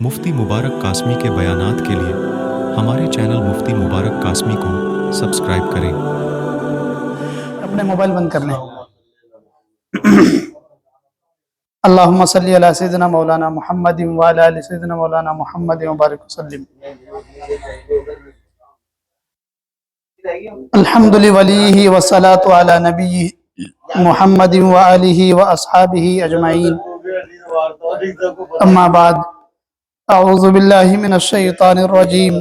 مفتی مبارک قاسمی کے بیانات کے لیے ہمارے چینل مفتی مبارک قاسمی کو سبسکرائب کریں۔ اپنے موبائل بند کر لیں۔ اللہم صلی علی سیدنا مولانا محمد وعلی آل سیدنا مولانا محمد وبارک وسلم۔ الحمد لولیہ والصلاة علی نبی محمد وآلہ واصحابہ اجمعین، اما بعد، اعوذ باللہ من الشیطان الرجیم،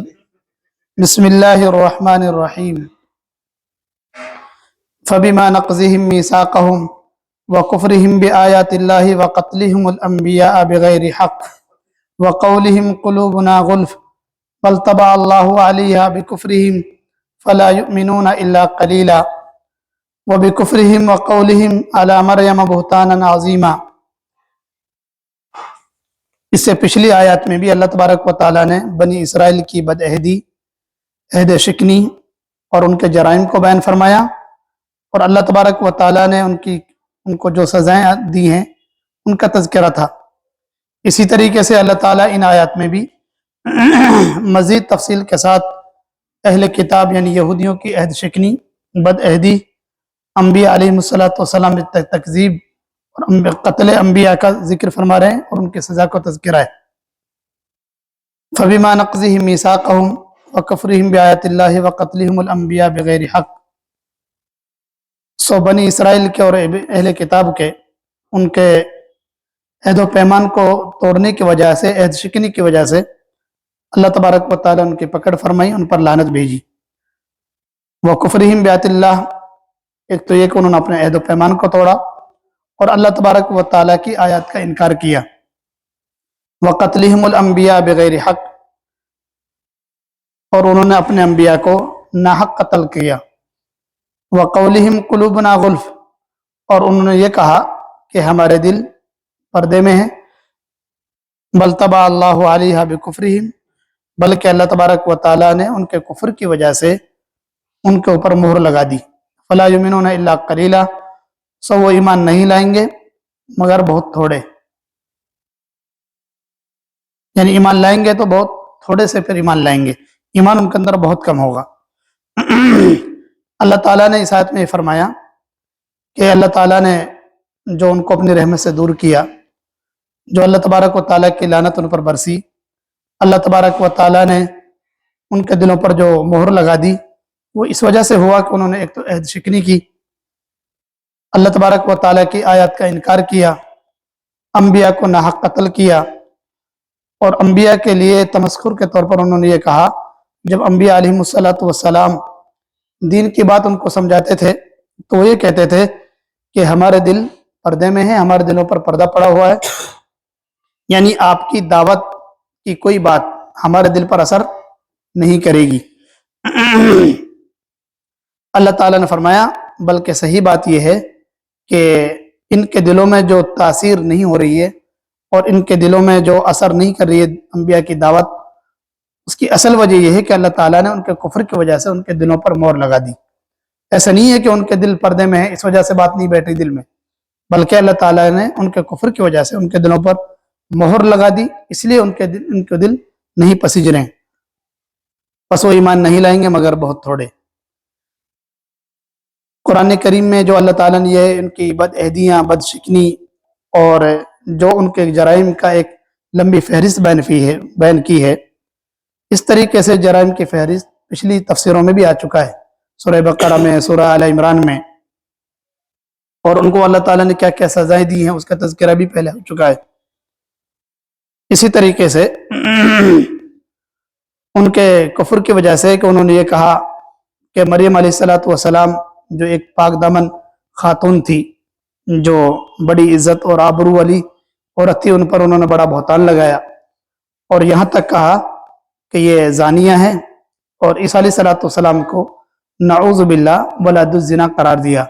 بسم اللہ الرحمن الرحیم۔ فبما نقضهم ميثاقهم وكفرهم بآيات الله وقتلهم الأنبياء بغير حق وقولهم قلوبنا غلف بل طبع الله عليها بكفرهم فلا يؤمنون إلا قليلا وبكفرهم وقولهم على مريم بهتانا عظيما۔ اس سے پچھلی آیات میں بھی اللہ تبارک و تعالیٰ نے بنی اسرائیل کی بدعہدی، عہد شکنی اور ان کے جرائم کو بیان فرمایا، اور اللہ تبارک و تعالیٰ نے ان کو جو سزائیں دی ہیں ان کا تذکرہ تھا۔ اسی طریقے سے اللہ تعالیٰ ان آیات میں بھی مزید تفصیل کے ساتھ اہل کتاب یعنی یہودیوں کی عہد شکنی، بد عہدی، انبیاء علیہ السلام تکذیب اور قتل انبیاء کا ذکر فرما رہے ہیں اور ان کی سزا کو تذکرہ ہے۔ فَبِمَا نَقْضِهِمْ مِيثَاقَهُمْ وَكُفْرِهِمْ بِآيَاتِ اللَّهِ وَقَتْلِهِمُ الْأَنْبِيَاءَ بِغَيْرِ حق، بنی اسرائیل کے اور اہل کتاب کے ان کے عہد و پیمان کو توڑنے کی وجہ سے، عہد شکنی کی وجہ سے اللہ تبارک و تعالیٰ ان کی پکڑ فرمائی، ان پر لعنت بھیجی۔ وَكُفْرِهِمْ بِآيَاتِ اللَّهِ، ایک تو یہ کہ انہوں نے اپنے عہد و پیمان کو توڑا اور اللہ تبارک و تعالیٰ کی آیات کا انکار کیا۔ وَقَتْلِهِمُ الْأَنْبِيَاءَ بِغَيْرِ حق، اور انہوں نے اپنے انبیاء کو ناحق قتل کیا۔ وَقَوْلِهِمْ قُلُوبُنَا غُلْفٌ، اور انہوں نے یہ کہا کہ ہمارے دل پردے میں ہیں۔ بَلْ طَبَعَ اللَّهُ عَلَيْهَا بِكُفْرِهِمْ، بلکہ اللہ تبارک و تعالیٰ نے ان کے کفر کی وجہ سے ان کے اوپر مہر لگا دی۔ فَلَا يُؤْمِنُونَ إِلَّا قَلِيلًا، سو وہ ایمان نہیں لائیں گے مگر بہت تھوڑے، یعنی ایمان لائیں گے تو بہت تھوڑے سے پھر ایمان لائیں گے، ایمان ان کے اندر بہت کم ہوگا۔ اللہ تعالیٰ نے اس آیت میں فرمایا کہ اللہ تعالیٰ نے جو ان کو اپنی رحمت سے دور کیا، جو اللہ تبارک و تعالیٰ کی لعنت ان پر برسی، اللہ تبارک و تعالیٰ نے ان کے دلوں پر جو مہر لگا دی، وہ اس وجہ سے ہوا کہ انہوں نے ایک تو عہد شکنی کی، اللہ تبارک و تعالیٰ کی آیات کا انکار کیا، انبیاء کو ناحق قتل کیا، اور انبیاء کے لیے تمسخر کے طور پر انہوں نے یہ کہا، جب انبیاء علیہ السلام دین کی بات ان کو سمجھاتے تھے تو وہ یہ کہتے تھے کہ ہمارے دل پردے میں ہیں، ہمارے دلوں پر پردہ پڑا ہوا ہے، یعنی آپ کی دعوت کی کوئی بات ہمارے دل پر اثر نہیں کرے گی۔ اللہ تعالیٰ نے فرمایا بلکہ صحیح بات یہ ہے کہ ان کے دلوں میں جو تاثیر نہیں ہو رہی ہے اور ان کے دلوں میں جو اثر نہیں کر رہی ہے انبیاء کی دعوت، اس کی اصل وجہ یہ ہے کہ اللہ تعالیٰ نے ان کے کفر کی وجہ سے ان کے دلوں پر مہر لگا دی۔ ایسا نہیں ہے کہ ان کے دل پردے میں ہیں اس وجہ سے بات نہیں بیٹھ رہی دل میں، بلکہ اللہ تعالیٰ نے ان کے کفر کی وجہ سے ان کے دلوں پر مہر لگا دی، اس لیے ان کے دل نہیں پسیج رہے ہیں، بس وہ ایمان نہیں لائیں گے مگر بہت تھوڑے۔ قرآن کریم میں جو اللہ تعالیٰ نے یہ ان کی بد عہدیاں، بد شکنی اور جو ان کے جرائم کا ایک لمبی فہرست بیان کی ہے، اس طریقے سے جرائم کی فہرست پچھلی تفسیروں میں بھی آ چکا ہے، سورہ بقرہ میں، سورہ آل عمران میں، اور ان کو اللہ تعالیٰ نے کیا کیا سزائیں دی ہیں اس کا تذکرہ بھی پہلے ہو چکا ہے۔ اسی طریقے سے ان کے کفر کی وجہ سے کہ انہوں نے یہ کہا کہ مریم علیہ السلام جو ایک پاک دامن خاتون تھی، جو بڑی عزت اور آبرو والی عورت تھی، ان پر انہوں نے بڑا بہتان لگایا اور یہاں تک کہا کہ یہ زانیہ ہیں، اور عیسیٰ علیہ السلام کو نعوذ باللہ ولد الزنا قرار دیا۔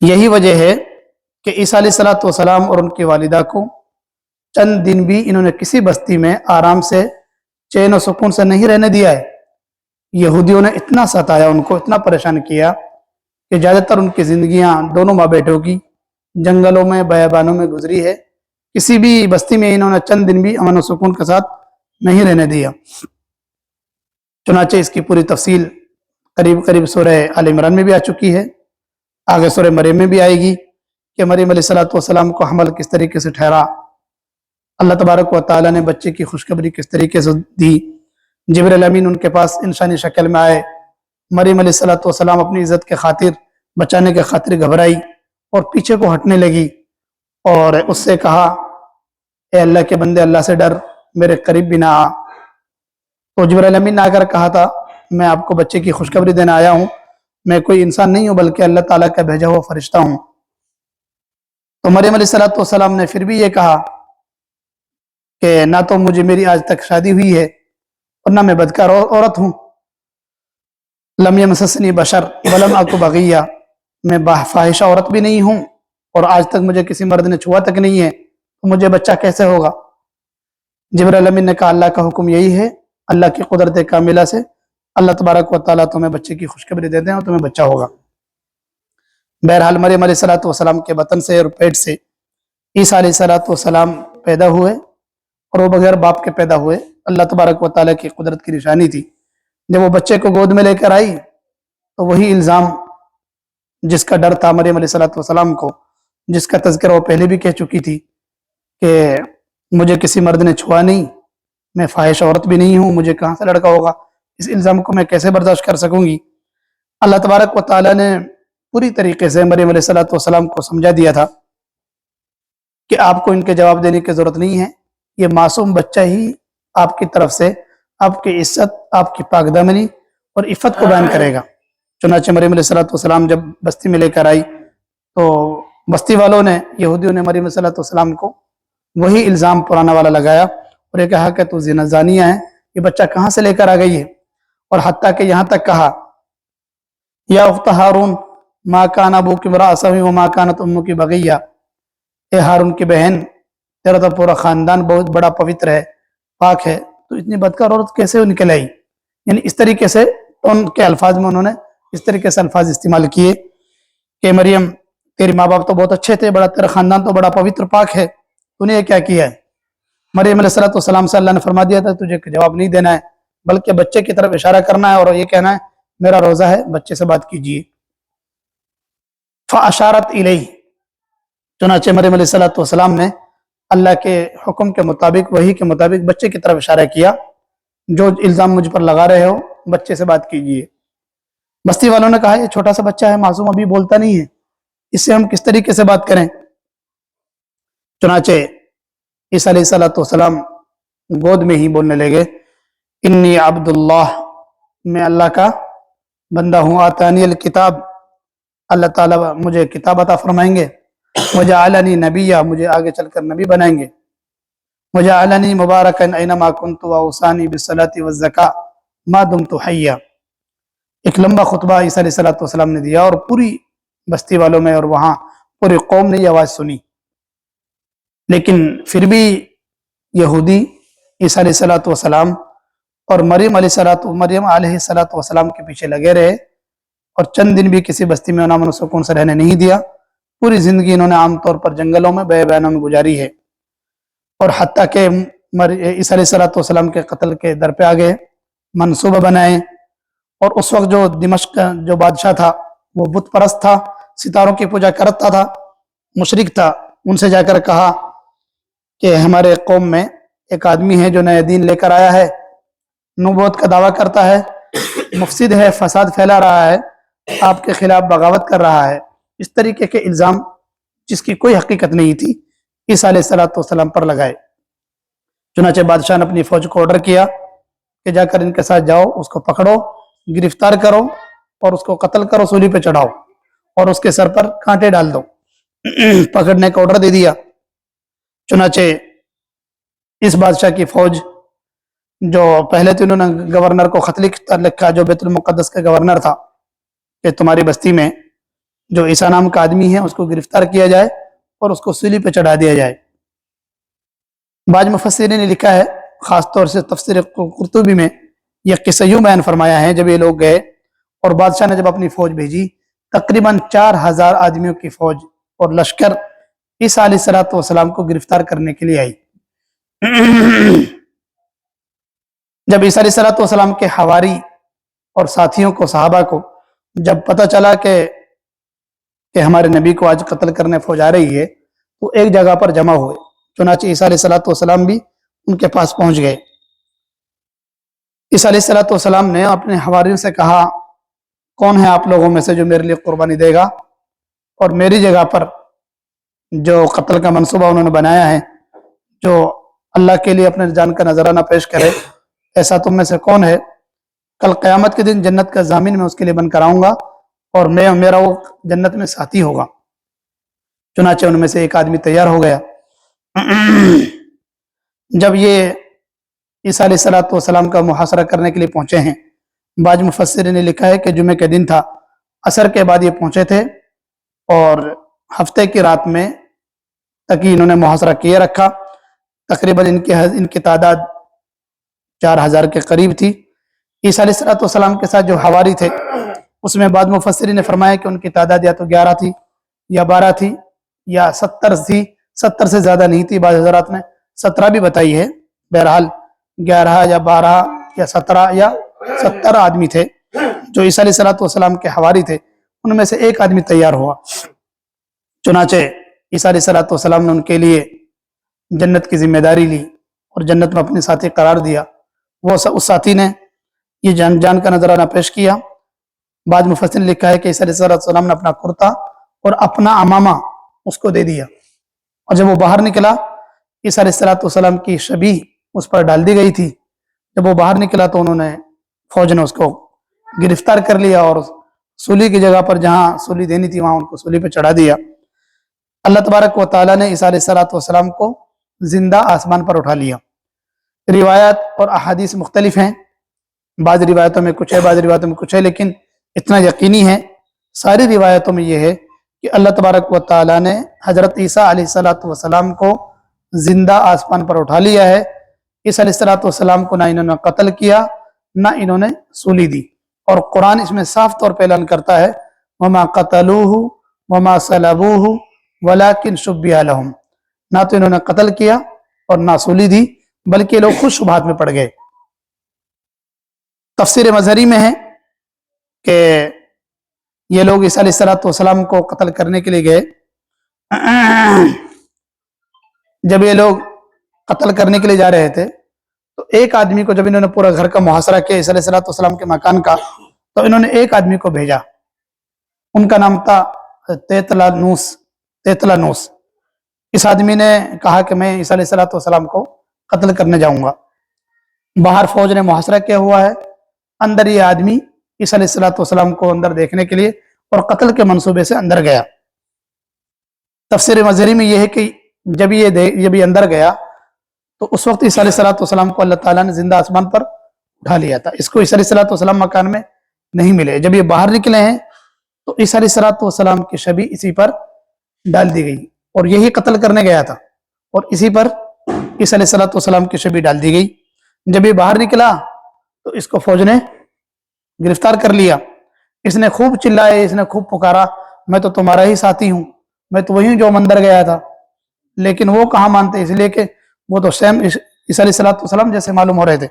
یہی وجہ ہے کہ عیسیٰ علیہ السلام اور ان کی والدہ کو چند دن بھی انہوں نے کسی بستی میں آرام سے، چین و سکون سے نہیں رہنے دیا ہے۔ یہودیوں نے اتنا ستایا ان کو، اتنا پریشان کیا کہ زیادہ تر ان کی زندگیاں دونوں ماں بیٹوں کی جنگلوں میں، بیابانوں میں گزری ہے، کسی بھی بستی میں انہوں نے چند دن بھی امن و سکون کے ساتھ نہیں رہنے دیا۔ چنانچہ اس کی پوری تفصیل قریب قریب سورہ آل عمران میں بھی آ چکی ہے، آگے سورہ مریم میں بھی آئے گی کہ مریم علیہ السلام کو حمل کس طریقے سے ٹھہرا، اللہ تبارک و تعالیٰ نے بچے کی خوشخبری کس طریقے سے دی، جبرائیل امین ان کے پاس انسانی شکل میں آئے، مریم علیہ السلام اپنی عزت کے خاطر بچانے کے خاطر گھبرائی اور پیچھے کو ہٹنے لگی اور اس سے کہا اے اللہ کے بندے اللہ سے ڈر، میرے قریب بھی نہ آ۔ تو جبرائیل امین نے آ کر کہا تھا میں آپ کو بچے کی خوشخبری دینے آیا ہوں، میں کوئی انسان نہیں ہوں بلکہ اللہ تعالیٰ کا بھیجا ہوا فرشتہ ہوں۔ تو مریم علیہ السلام نے پھر بھی یہ کہا کہ نہ تو مجھے میری آج تک شادی ہوئی ہے اور نہ میں بدکار عورت ہوں، لم یمسسنی بشر ولم اک بغیہ، میں فاحشہ عورت بھی نہیں ہوں اور آج تک مجھے کسی مرد نے چھوا تک نہیں ہے، تو مجھے بچہ کیسے ہوگا؟ جبرائیل امین نے کہا اللہ کا حکم یہی ہے، اللہ کی قدرت کاملہ سے اللہ تبارک و تعالیٰ تمہیں بچے کی خوشخبری دیتے ہیں اور تمہیں بچہ ہوگا۔ بہرحال مریم علیہ السلام کے بطن سے اور پیٹ سے عیسیٰ علیہ السلام پیدا ہوئے اور وہ بغیر باپ کے پیدا ہوئے، اللہ تبارک و تعالیٰ کی قدرت کی نشانی تھی۔ جب وہ بچے کو گود میں لے کر آئی تو وہی الزام جس کا ڈر تھا مریم علیہ السلام کو، جس کا تذکرہ وہ پہلے بھی کہہ چکی تھی کہ مجھے کسی مرد نے چھوا نہیں، میں فاحش عورت بھی نہیں ہوں، مجھے کہاں سے لڑکا ہوگا، اس الزام کو میں کیسے برداشت کر سکوں گی؟ اللہ تبارک و تعالیٰ نے پوری طریقے سے مریم علیہ السلام کو سمجھا دیا تھا کہ آپ کو ان کے جواب دینے کی ضرورت نہیں ہے، یہ معصوم بچہ ہی آپ کی طرف سے آپ کی عزت، آپ کی پاک دامنی اور عفت کو بیان کرے گا۔ چنانچہ مریم علیہ السلام جب بستی میں لے کر آئی تو بستی والوں نے، یہودیوں نے مریم علیہ السلام کو وہی الزام پرانا والا لگایا اور یہ کہا کہ تو زنا زانیہ ہے، یہ بچہ کہاں سے لے کر آ گئی ہے؟ اور حتیٰ کہ یہاں تک کہا یا اخت ہارون ما کان ابوک امرأ سوء وما کانت امک بغیہ، اے ہارون کی بہن تیرا تو پورا خاندان بہت بڑا پوتر ہے، پاک ہے، تو اتنی بدکار عورت کیسے نکل آئی؟ یعنی اس طریقے سے ان کے الفاظ میں انہوں نے اس طریقے سے الفاظ استعمال کیے کہ مریم تیری ماں باپ تو بہت اچھے تھے، بڑا تیرا خاندان تو بڑا پوتر پاک ہے، تو نے یہ کیا کیا ہے؟ مریم علیہ السلام سے اللہ نے فرما دیا تھا تجھے جواب نہیں دینا ہے بلکہ بچے کی طرف اشارہ کرنا ہے اور یہ کہنا ہے میرا روزہ ہے، بچے سے بات کیجیے۔ فاشارت الیہ، چنانچہ مریم علیہ السلام نے اللہ کے حکم کے مطابق، وحی کے مطابق بچے کی طرف اشارہ کیا، جو الزام مجھ پر لگا رہے ہو بچے سے بات کیجیے۔ بستی والوں نے کہا یہ چھوٹا سا بچہ ہے، معصوم، ابھی بولتا نہیں ہے، اس سے ہم کس طریقے سے بات کریں؟ چنانچہ عیسیٰ علیہ السلام گود میں ہی بولنے لگے انی عبد اللہ، میں اللہ کا بندہ ہوں، آتانی الکتاب، اللہ تعالیٰ مجھے کتاب عطا فرمائیں گے، وجعلنی نبیہ، مجھے آگے چل کر نبی بنائیں گے، وجعلنی مبارکا اینما کنت واوصانی بالصلاۃ والزکاۃ ما دمت حیا۔ ایک لمبا خطبہ عیسیٰ علیہ السلام نے دیا اور پوری بستی والوں میں اور وہاں پوری قوم نے یہ آواز سنی، لیکن پھر بھی یہودی عیسیٰ علیہ السلام اور مریم علیہ السلام کے پیچھے لگے رہے اور چند دن بھی کسی بستی میں امن و سکون سے رہنے نہیں دیا۔ پوری زندگی انہوں نے عام طور پر جنگلوں میں بیابانوں میں گزاری ہے اور حتیٰ کہ عیسیٰ علیہ السلام کے قتل کے در پہ آ گئے، منصوبہ بنائے، اور اس وقت جو دمشق جو بادشاہ تھا وہ بت پرست تھا، ستاروں کی پوجا کرتا تھا، مشرک تھا، ان سے جا کر کہا کہ ہمارے قوم میں ایک آدمی ہے جو نیا دین لے کر آیا ہے، نبوت کا دعویٰ کرتا ہے، مفسد ہے، فساد پھیلا رہا ہے، آپ کے خلاف بغاوت کر رہا ہے، اس طریقے کے الزام جس کی کوئی حقیقت نہیں تھی عیسیٰ علیہ السلام پر لگائے۔ چنانچہ بادشاہ نے اپنی فوج کو آرڈر کیا کہ جا کر ان کے ساتھ جاؤ، اس کو پکڑو، گرفتار کرو اور اس کو قتل کرو، سولی پہ چڑھاؤ اور اس کے سر پر کانٹے ڈال دو۔ پکڑنے کا آرڈر دے دیا۔ چنانچہ اس بادشاہ کی فوج، جو پہلے تو انہوں نے گورنر کو خط لکھا جو بیت المقدس کا گورنر تھا کہ تمہاری بستی میں جو عیسیٰ نام کا آدمی ہے اس کو گرفتار کیا جائے اور اس کو سولی پہ چڑھا دیا جائے۔ بعض مفسرین نے لکھا ہے، خاص طور سے تفسیر قرطبی میں یہ قصہ یوں بیان فرمایا ہے، جب یہ لوگ گئے اور بادشاہ نے جب اپنی فوج بھیجی، تقریباً 4000 آدمیوں کی فوج اور لشکر ईसा अलैहिस्सलाम को गिरफ्तार करने के लिए आई। जब ईसा अलैहिस्सलाम के हवारी और साथियों को, सहाबा को जब पता चला कि हमारे नबी को आज कत्ल करने फौज आ रही है, तो एक जगह पर जमा हुए। चुनांचे ईसा अलैहिस्सलाम भी उनके पास पहुंच गए। ईसा अलैहिस्सलाम ने अपने हवारियों से कहा, कौन है आप लोगों में से जो मेरे लिए कुर्बानी देगा और मेरी जगह पर जो कत्ल का मंसूबा उन्होंने बनाया है, जो अल्लाह के लिए अपने जान का नजराना पेश करे, ऐसा तुम में से कौन है? कल क़यामत के दिन जन्नत का जामिन मैं उसके लिए बनकर आऊंगा और मेरा वो जन्नत में साथी होगा। चुनांचे उनमें से एक आदमी तैयार हो गया। जब ये ईसा अलैहिस्सलाम का मुहासरा करने के लिए पहुंचे हैं, बाज मुफस्सिर ने लिखा है कि जुमे के दिन था, असर के बाद ये पहुंचे थे और हफ्ते की रात में तक ही इन्होंने मुहासरा किए रखा। तकरीबन इनकी तादाद 4000 के करीब थी। ईसा अलैहिस्सलाम के साथ जो हवारी थे, उसमें बाद मुफस्सिरीन ने फरमाया कि उनकी तादाद या तो 11 थी या 12 थी या 70 थी। 70 से ज्यादा नहीं थी, बाद हज़रात ने 17 भी बताई है। बहरहाल 11 या 12 या 17 या 70 आदमी थे जो ईसा अलैहिस्सलाम के हवारी थे। उनमें से एक आदमी तैयार हुआ। चुनांचे ईसा अलैहिस्सलाम ने उनके लिए जन्नत की जिम्मेदारी ली और जन्नत में अपने साथी करार दिया। उस साथी ने ये जान का नजराना पेश किया। बाद मुफस्सिर ने लिखा है कि ईसा अलैहिस्सलाम ने अपना कुर्ता और अपना अमामा उसको दे दिया और जब वो बाहर निकला, ईसा अलैहिस्सलाम की शबीह उस पर डाल दी गई थी। जब वो बाहर निकला तो उन्होंने, फौज ने उसको गिरफ्तार कर लिया और सूली की जगह पर जहां सूली देनी थी वहां उनको सूली पे चढ़ा दिया। अल्लाह तबारक व तआला ने ईसा अलैहिस्सलाम को जिंदा आसमान पर उठा लिया। रिवायत और अहादीस मुख्तलिफ हैं, बाद रिवायतों में कुछ है, बाद रिवायतों में कुछ है, लेकिन इतना यकीनी है सारी रिवायतों में यह है कि अल्लाह तबारक व तआला ने हजरत ईसा अलैहिस्सलाम को जिंदा आसमान पर उठा लिया है। ईसा अलैहिस्सलाम को ना इन्होंने कत्ल किया ना इन्होंने सूली दी। और कुरान इसमें साफ तौर पर ऐलान करता है, वमा क़तलूहु वमा सलबूहु वलाकिन शुब्बिह लहुम। ना तो इन्होंने कत्ल किया और ना सूली दी, बल्कि लोग खुद शुबहात में पड़ गए। तफसीर मजहरी में है कि ये लोग ईसा अलैहिस्सलाम को कत्ल करने के लिए गए। जब ये लोग कत्ल करने के लिए जा रहे थे तो एक आदमी को, जब इन्होंने पूरा घर का मुहासरा किया ईसा अलैहिस्सलाम के मकान का, तो इन्होंने एक आदमी को भेजा। उनका नाम था तेतलानूस। इस आदमी ने कहा कि मैं ईसा अलैहिस्सलाम को कत्ल करने जाऊंगा। बाहर फौज ने मुहासरा किया हुआ है, अंदर ये आदमी ईसा अलैहिस्सलाम को अंदर देखने के लिए और कत्ल के मंसूबे से अंदर गया। तफसीर मजहरी में यह है कि जब ये अंदर गया तो उस वक्त ईसा अलैहिस्सलाम को अल्लाह ताला ने जिंदा आसमान पर उठा लिया था। इसको ईसा अलैहिस्सलाम मकान में नहीं मिले। जब ये बाहर निकले हैं तो ईसा अलैहिस्सलाम की शबीह इसी पर डाल दी गई और यही कत्ल करने गया था और इसी पर ईसा अलैहिस्सलाम की शबीह डाल दी गई। जब ये बाहर निकला तो इसको फौज ने गिरफ्तार कर लिया। इसने खूब चिल्लाए, इसने खूब पुकारा, मैं तो तुम्हारा ही साथी हूं, मैं तो वही हूं जो मंदिर गया था। लेकिन वो कहाँ मानते, इसलिए कि वो तो सेम ईसा अलैहिस्सलाम जैसे मालूम हो रहे थे।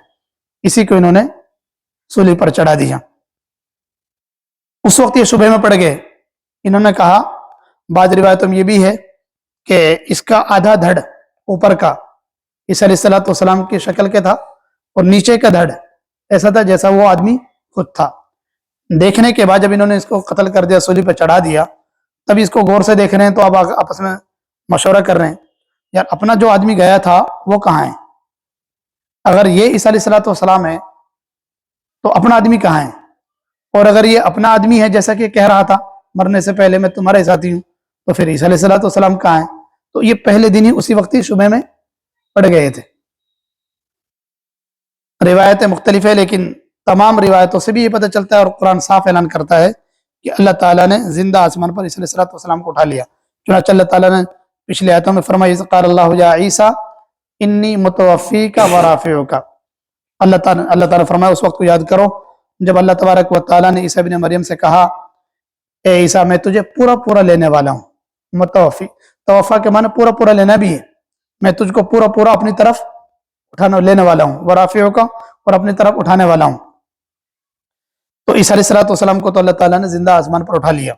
इसी को इन्होंने सूली पर चढ़ा दिया। उस वक्त ये शुबहे में पड़ गए। इन्होंने कहा, बाद रिवायतों में ये भी है कि इसका आधा धड़ ऊपर का ईसा अलैहिस्सलाम की शक्ल के था और नीचे का धड़ ऐसा था जैसा वो आदमी खुद था। देखने के बाद जब इन्होंने इसको कत्ल कर दिया, सूली पर चढ़ा दिया, तब इसको गौर से देख रहे हैं तो अब आपस में मशवरा कर रहे हैं, यार अपना जो आदमी गया था वो कहाँ है? अगर ये ईसा अलैहिस्सलाम है तो अपना आदमी कहाँ है? और अगर ये अपना आदमी है जैसा कि कह रहा था मरने से पहले मैं तुम्हारे साथी हूं, तो फिर ईसा अलैहिस्सलाम कहाँ है? तो ये पहले दिन ही उसी वक्त ही शुबह में पड़ गए थे। रिवायतें मुख्तलिफ है, लेकिन तमाम रिवायतों से भी ये पता चलता है और कुरान साफ ऐलान करता है कि अल्लाह ताला ने जिंदा आसमान पर ईसा अलैहिस्सलाम को उठा लिया। चुनांचे अल्लाह ताला ने पिछले आयतों में फरमाया, क़ाल अल्लाहु या ईसा इन्नी मुतवफ़्फ़ीका व राफ़िउका। अल्लाह ताला फरमाया, उस वक्त को याद करो जब अल्लाह तबारक व तआला ने ईसा इब्न मरियम से कहा, ए ईसा मैं तुझे पूरा पूरा लेने वाला हूँ। मुतवफ़्फ़ी तवफ़ा के माने पूरा पूरा लेना भी है, मैं तुझको पूरा पूरा अपनी तरफ उठाने लेने वाला हूँ, वराफ़ियों का, और अपनी तरफ उठाने वाला हूँ। तो ईसा अलैहिस्सलाम को तो अल्लाह ताला ने जिंदा आसमान पर उठा लिया।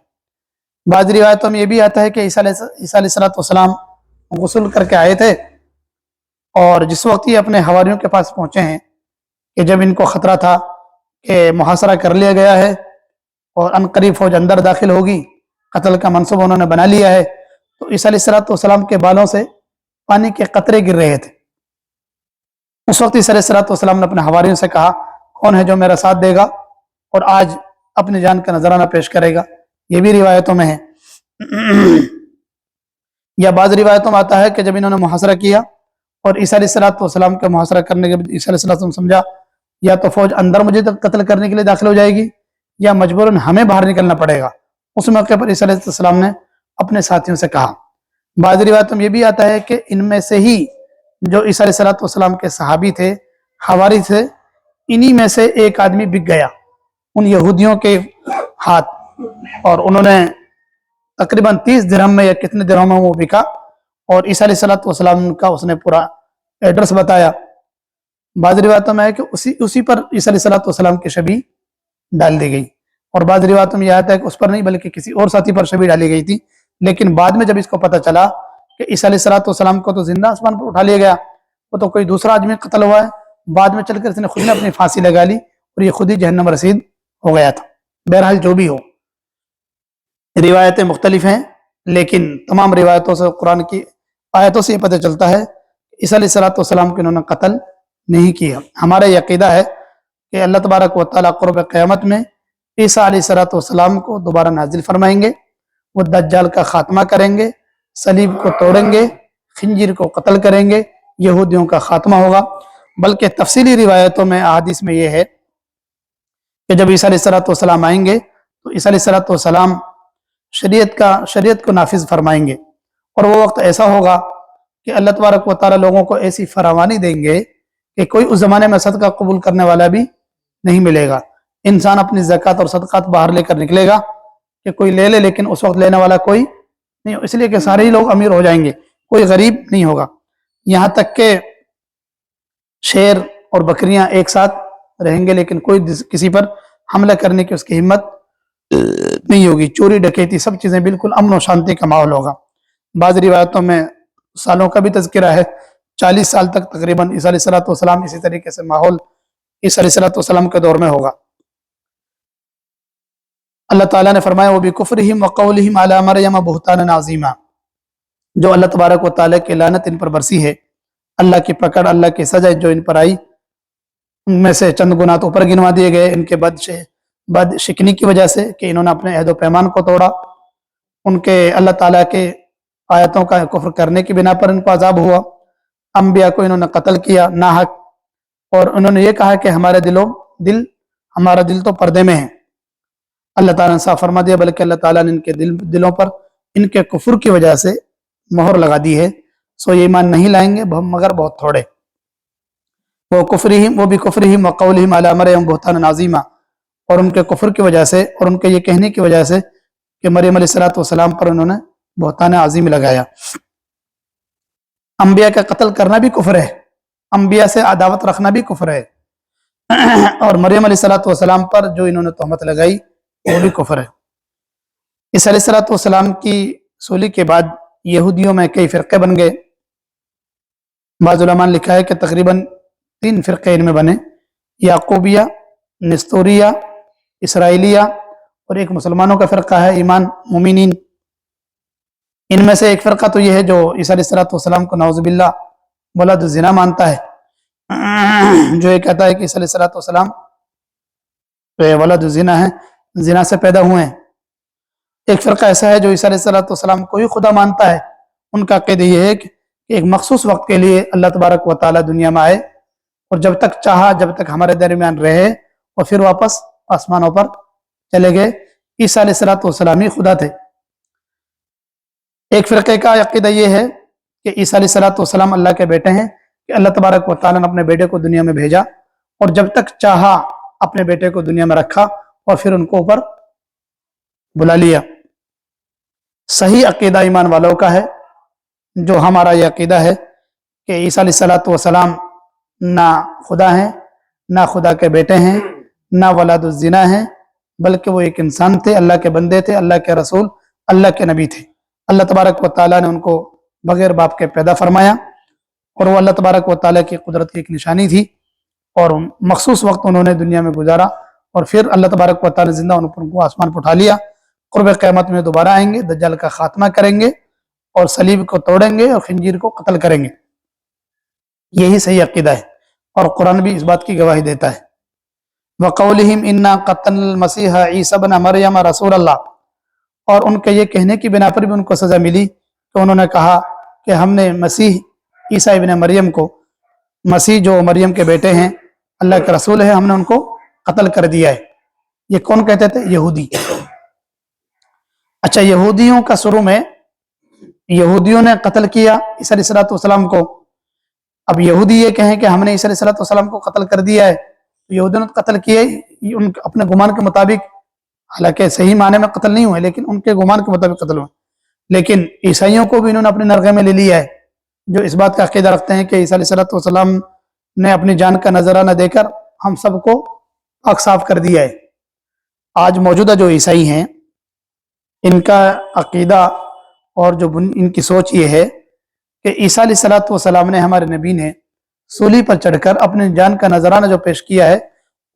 बाद रिवायतों में ये भी आता है कि ईसा अलैहिस्सलाम गुस्ल करके आए थे, और जिस वक्त ये अपने हवारियों के पास पहुंचे हैं कि जब इनको खतरा था कि मुहासरा कर लिया गया है और अनकरीब फौज अंदर दाखिल होगी, कत्ल का मनसूबा उन्होंने बना लिया है, तो ईसा अलैहिस्सलाम के बालों से पानी के कतरे गिर रहे थे। उस वक्त ईसा अलैहिस्सलाम ने अपने हवारियों से कहा, कौन है जो मेरा साथ देगा और आज अपनी जान का नजराना पेश करेगा। ये भी रिवायतों में है। या बाद रिवायतों में आता है कि जब इन्होंने मुहासरा किया और ईसा अलैहिस्सलाम के मुहासरा करने के बाद ईसा अलैहिस्सलाम समझा या तो फौज अंदर मुझे कत्ल करने के लिए दाखिल हो जाएगी या मजबूरन हमें बाहर निकलना पड़ेगा। उस मौके पर ईसा अलैहिस्सलाम ने अपने साथियों से कहा। बाद रिवायतों में यह भी आता है कि इनमें से ही जो ईसा अलैहिस्सलाम के सहाबी थे, हवारी थे, इन्हीं में से एक आदमी बिक गया उन यहूदियों के हाथ, और उन्होंने तकरीबन 30 दिरहम में या कितने दिरहम में वो बिका, और ईसा अलैहिस्सलाम का उसने पूरा एड्रेस बताया। बाद रिवायतों में है कि उसी पर ईसा अलैहिस्सलाम की शबी डाल दी गई, और बाद रिवायतों में यह आता है कि उस पर नहीं बल्कि किसी और साथी पर शबी डाली गई थी। लेकिन बाद में जब इसको पता चला कि ईसा अलैहिस्सलाम को तो जिंदा आसमान पर उठा लिया गया, वो तो कोई दूसरा आदमी कत्ल हुआ है, बाद में चलकर इसने खुद ने अपनी फांसी लगा ली और ये खुद ही जहन्नम रसीद हो गया था। बहरहाल जो भी हो, रिवायतें मुख्तलिफ हैं, लेकिन तमाम रिवायतों से, कुरान की आयतों से ये पता चलता है ईसा अलैहिस्सलाम को इन्होंने कत्ल नहीं किया। हमारा ये अकीदा है कि अल्लाह तबारक व तआला क़ुर्ब क़यामत में ईसा अलैहिस्सलाम को दोबारा नाजिल फरमाएंगे, वो दज्जाल का खात्मा करेंगे, सलीब को तोड़ेंगे, खिंजीर को कत्ल करेंगे, यहूदियों का खात्मा होगा। बल्कि तफसीली रिवायतों में, अहादीस में यह है कि जब ईसा अलैहिस्सलाम आएंगे तो ईसा अलैहिस्सलाम शरीयत को नाफिज फरमाएंगे, और वो वक्त ऐसा होगा कि अल्लाह तबारक व तआला लोगों को ऐसी फरावानी देंगे कि कोई उस जमाने में सदका कबूल करने वाला भी नहीं मिलेगा। इंसान अपनी ज़कात और सदकात बाहर लेकर निकलेगा कि कोई ले ले, लेकिन उस वक्त लेने वाला कोई नहीं, इसलिए कि सारे ही लोग अमीर हो जाएंगे, कोई गरीब नहीं होगा। यहाँ तक के शेर और बकरियां एक साथ रहेंगे, लेकिन कोई किसी पर हमला करने की उसकी हिम्मत नहीं होगी। चोरी डकैती सब चीजें बिल्कुल अमन और शांति का माहौल होगा। बाज़ रिवायतों में सालों का भी तज़किरा है, 40 साल तक तकरीबन ईसा अलैहिस्सलाम इसी तरीके से माहौल ईसा अलैहिस्सलाम के दौर में होगा। अल्लाह ताला ने फरमाया, वो भी कुफ्रिहिम व क़ौलिहिम अला मरयम बुहतानन अज़ीमा, जो अल्लाह तबारक व तआला की लानत इन पर बरसी है, अल्लाह की पकड़, अल्लाह की सजा जो इन पर आई, उनमें से चंद गुनाह तो ऊपर गिनवा दिए गए। इनके बद शिकनी की वजह से कि इन्होंने अपने अहद व पैमान को तोड़ा, उनके अल्लाह ताला के आयतों का कुफ्र करने की बिना पर इनको अजाब हुआ, अंबिया को इन्होंने कत्ल किया नाहक, और उन्होंने ये कहा कि हमारा दिल तो पर्दे में है। अल्लाह ताला ने साफ फरमा दिया, बल्कि अल्लाह ताला ने इनके दिलों पर इनके कुफ्र की वजह से मोहर लगा दी है, सो ये ईमान नहीं लाएंगे मगर बहुत थोड़े। वो भी कुफ्रिहिम व क़ौलिहिम अला मरयम बुहतानन अज़ीमा, और उनके कुफ्र की वजह से और उनके ये कहने की वजह से कि मरियम अलैहिस्सलाम पर उन्होंने बुहतान अज़ीम लगाया। अंबिया का कत्ल करना भी कुफ्र है, अंबिया से अदावत रखना भी कुफ्र है, और मरियम अलैहिस्सलाम पर जो इन्होंने तहमत लगाई वो भी कुफ्र है। ईसा अलैहिस्सलाम की सूली के बाद यहूदियों में कई फ़िरक़े बन गए। बाज़ उलमा ने लिखा है कि तकरीबन 3 फ़िरक़े इनमें बने, याकूबिया, निस्तूरिया, इसराइलिया, और एक मुसलमानों का फ़िरक़ा है ईमान मोमिनीन। इनमें से एक फ़िरक़ा तो यह है जो ईसा अलैहिस्सलाम को नाउज़ुबिल्लाह वलद ज़िना मानता है, जो ये कहता है कि ईसा अलैहिस्सलाम वलद ज़िना है, ज़िना से पैदा हुए हैं। एक फ़िरक़ा ऐसा है जो ईसा अलैहिस्सलाम को ही खुदा मानता है। उनका क़ीदा यह है कि एक मखसूस वक्त के लिए अल्लाह तबारक व तआला दुनिया में आए और जब तक चाहा, जब तक हमारे दरमियान रहे, और फिर वापस आसमानों पर चले गए। ईसा अलैहिस्सलाम ही खुदा थे। एक फ़िरक़े का अक़ीदा यह है कि ईसा अलैहिस्सलाम अल्लाह के बेटे हैं, कि अल्लाह तबारक व तआला ने अपने बेटे को दुनिया में भेजा और जब तक चाहा अपने बेटे को दुनिया में रखा और फिर उनको ऊपर बुला लिया। सही अक़ीदा ईमान वालों का है جو हमारा ये अकीदा है कि ईसा अलैहिस्सलाम ना खुदा हैं, ना खुदा के बेटे हैं, ना वलादुज़्ज़िना हैं, बल्कि वो एक इंसान थे, अल्लाह के बंदे थे, अल्लाह के रसूल, अल्लाह के नबी थे। अल्लाह तबारक व तआला ने उनको बगैर बाप के पैदा फरमाया और वो अल्लाह तबारक व तआला की कुदरत की एक निशानी थी और मखसूस वक्त उन्होंने दुनिया में गुजारा और फिर अल्लाह तबारक व तआला ने जिंदा उनको आसमान पर उठा लिया। क़ुर्ब क़यामत में दोबारा आएंगे, दज्जाल का खात्मा करेंगे और सलीब को तोड़ेंगे और खंजीर को कत्ल करेंगे। यही सही अकीदा है और कुरान भी इस बात की गवाही देता है। वक़ौलिहिम इन्ना क़त्तलनल मसीह ईसा इब्न मरियम रसूल अल्लाह, और उनके ये कहने की बिना पर भी उनको सज़ा मिली कि उन्होंने कहा कि हमने मसीह ईसा इब्न मरियम को, मसीह जो मरियम के बेटे हैं, अल्लाह के रसूल है, हमने उनको कत्ल कर दिया है। ये कौन कहते थे? यहूदी। अच्छा, यहूदियों का शुरू में यहूदियों ने कत्ल किया ईसा अलैहिस्सलाम को। अब यहूदी ये कहें कि हमने ईसा अलैहिस्सलाम को कत्ल कर दिया है, तो यहूदियों ने कत्ल किए उनके अपने गुमान के मुताबिक, हालांकि सही माने में कत्ल नहीं हुए लेकिन उनके गुमान के मुताबिक कत्ल हुए। लेकिन ईसाइयों को भी इन्होंने अपने नरगे में ले लिया है, जो इस बात का अकीदा रखते हैं कि ईसा अलैहिस्सलाम ने अपनी जान का नजराना देकर हम सबको पाक साफ कर दिया है। आज मौजूदा जो ईसाई हैं, इनका अकीदा और जो इनकी सोच ये है कि ईसा अलैहिस्सलाम ने, हमारे नबी ने सूली पर चढ़कर अपनी जान का नजराना जो पेश किया है,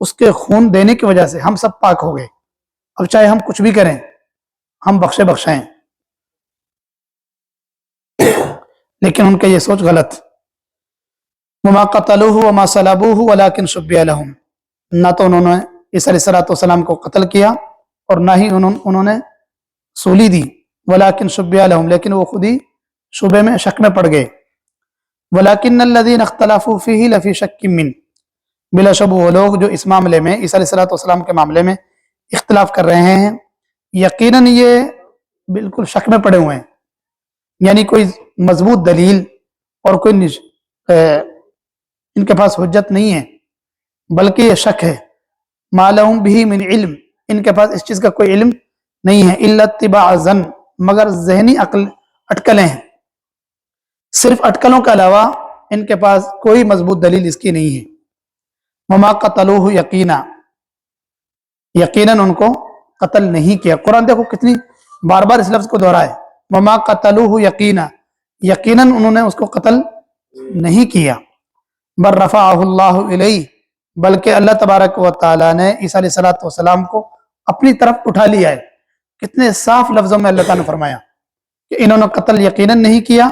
उसके खून देने की वजह से हम सब पाक हो गए। अब चाहे हम कुछ भी करें, हम बख्शाएं। लेकिन उनके ये सोच गलत। वमा क़तलूहु वमा सलबूहु वलाकिन शुब्बिह लहुम, ना तो उन्होंने ईसा अलैहिस्सलाम को कत्ल किया और ना ही उन्होंने सूली दी। वलाकिन शुब्बिह लहुम, लेकिन वो खुद ही शुबे में, शक में पड़ गए। वलाकिन्नल्लज़ीना इख्तलफ़ू फ़ीही लफ़ी शक्किन मिन, बिलाशुबह वो लोग जो इस मामले में, ईसा अलैहिस्सलाम के मामले में इख्तिलाफ कर रहे हैं, यकीनन ये बिल्कुल शक में पड़े हुए हैं। यानी कोई मजबूत दलील और कोई इनके पास हुज्जत नहीं है, बल्कि ये शक है। मा लहुम बिही मिन इल्म, इनके पास इस चीज़ का कोई इल्म नहीं है। इल्ला इत्तिबाअ ज़न्न, मगर ज़हनी अटकलें हैं। सिर्फ अटकलों के अलावा इनके पास कोई मजबूत दलील इसकी नहीं है। वमा क़तलूहु यकीना, यकीनन उनको कत्ल नहीं किया। कुरान देखो कितनी बार बार इस लफ्ज़ को दोहराए, वमा क़तलूहु यकीना, यकीनन उन्होंने उसको कत्ल नहीं किया। बल रफ़अहुल्लाहु इलैहि, बल्कि अल्लाह तबारक व तआला ने ईसा अलैहिस्सलाम को अपनी तरफ उठा लिया है। कितने साफ लफ्ज़ों में अल्लाह ताला ने फरमाया कि इन्होंने कत्ल यकीनन नहीं किया,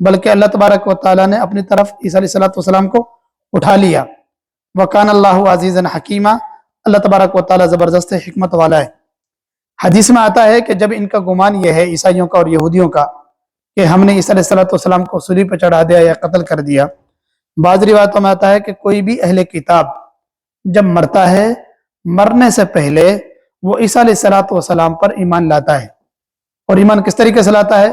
बल्कि अल्लाह तबारक व तआला ने अपनी तरफ ईसा अलैहिस्सलाम को उठा लिया। वकान अल्लाहु अज़ीज़न हकीमा, अल्लाह तबारक व तआला ज़बरदस्त हिकमत वाला है। हदीस में आता है कि जब इनका गुमान यह है, ईसाइयों का और यहूदियों का, कि हमने ईसा अलैहिस्सलाम को सूली पर चढ़ा दिया या कत्ल कर दिया, बाज़ रिवायतों में आता है कि कोई भी अहले किताब जब मरता है, मरने से पहले वो ईसा अलैहिस्सलाम पर ईमान लाता है। और ईमान किस तरीके से लाता है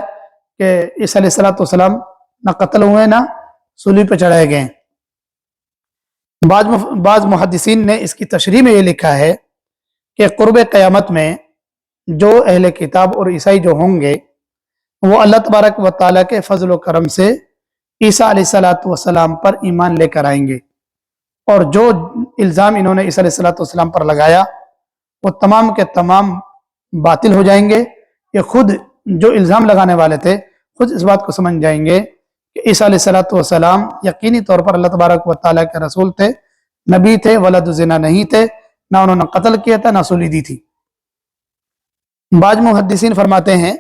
कि ईसा अलैहिस्सलाम ना कत्ल हुए ना सूली पर चढ़ाए गए। बाज़ मुहद्दिसीन ने इसकी तशरीह में ये लिखा है कि क़ुर्ब क़यामत में जो अहले किताब और ईसाई जो होंगे, वो अल्लाह तबारक व तआला के फजल व करम से ईसा अलैहिस्सलाम पर ईमान लेकर आएंगे और जो इल्ज़ाम इन्होंने ईसा अलैहिस्सलाम पर लगाया वो तमाम के तमाम बातिल हो जाएंगे। ये खुद जो इल्ज़ाम लगाने वाले थे खुद इस बात को समझ जाएंगे कि ईसा अलैहिस्सलाम यकीनी तौर पर अल्लाह तबारक व तआला के रसूल थे, नबी थे, वलद-ज़िना नहीं थे, ना उन्होंने कत्ल किया था ना सूली दी थी। बाज़ मुहद्दिसीन फरमाते हैं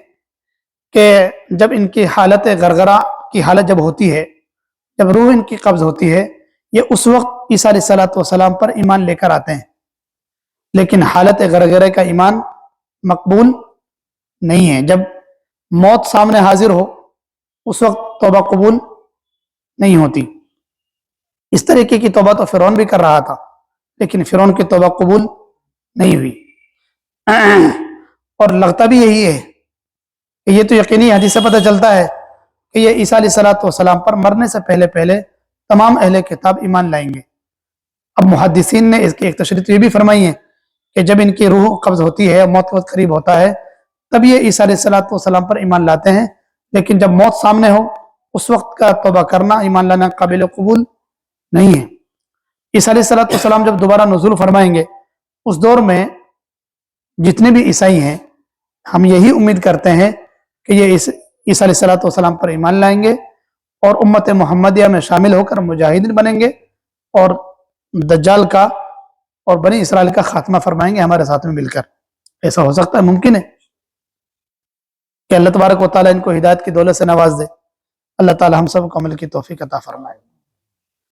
कि जब इनकी हालत गरगरा की हालत जब होती है, जब रूह इनकी कब्ज़ होती है, ये उस वक्त ईसा अलैहिस्सलाम पर ईमान लेकर आते हैं। लेकिन हालत गरगरे का ईमान मकबूल नहीं है। जब मौत सामने हाजिर हो उस वक्त तौबा कबूल नहीं होती। इस तरीके की तौबा तो फिरौन भी कर रहा था, लेकिन फिरौन की तौबा कबूल नहीं हुई। और लगता भी यही है कि ये तो यकीनी हदीस से पता चलता है कि ये ईसा अलैहिस्सलाम पर मरने से पहले पहले तमाम अहले किताब ईमान लाएंगे। अब मुहद्दिसीन ने इसकी एक तशरीह तो ये भी फरमाई है कि जब इनकी रूह कब्ज़ होती है, मौत के वक्त करीब होता है, तब ये ईसा अलैहिस्सलाम पर ईमान लाते हैं। لیکن جب موت سامنے ہو اس وقت کا توبہ کرنا ایمان لانا قابل قبول نہیں ہے۔ عیسیٰ علیہ السلام جب دوبارہ نزول فرمائیں گے اس دور میں جتنے بھی عیسائی ہیں ہم یہی امید کرتے ہیں کہ یہ عیسیٰ علیہ السلام پر ایمان لائیں گے اور امت محمدیہ میں شامل ہو کر مجاہدین بنیں گے اور دجال کا اور بنی اسرائیل کا خاتمہ فرمائیں گے ہمارے ساتھ میں مل کر۔ ایسا ہو سکتا ہے، ممکن ہے کہ اللہ تبارک و تعالیٰ ان کو ہدایت کی دولت سے نواز دے۔ اللہ تعالیٰ ہم سب کو عمل کی توفیق عطا فرمائے۔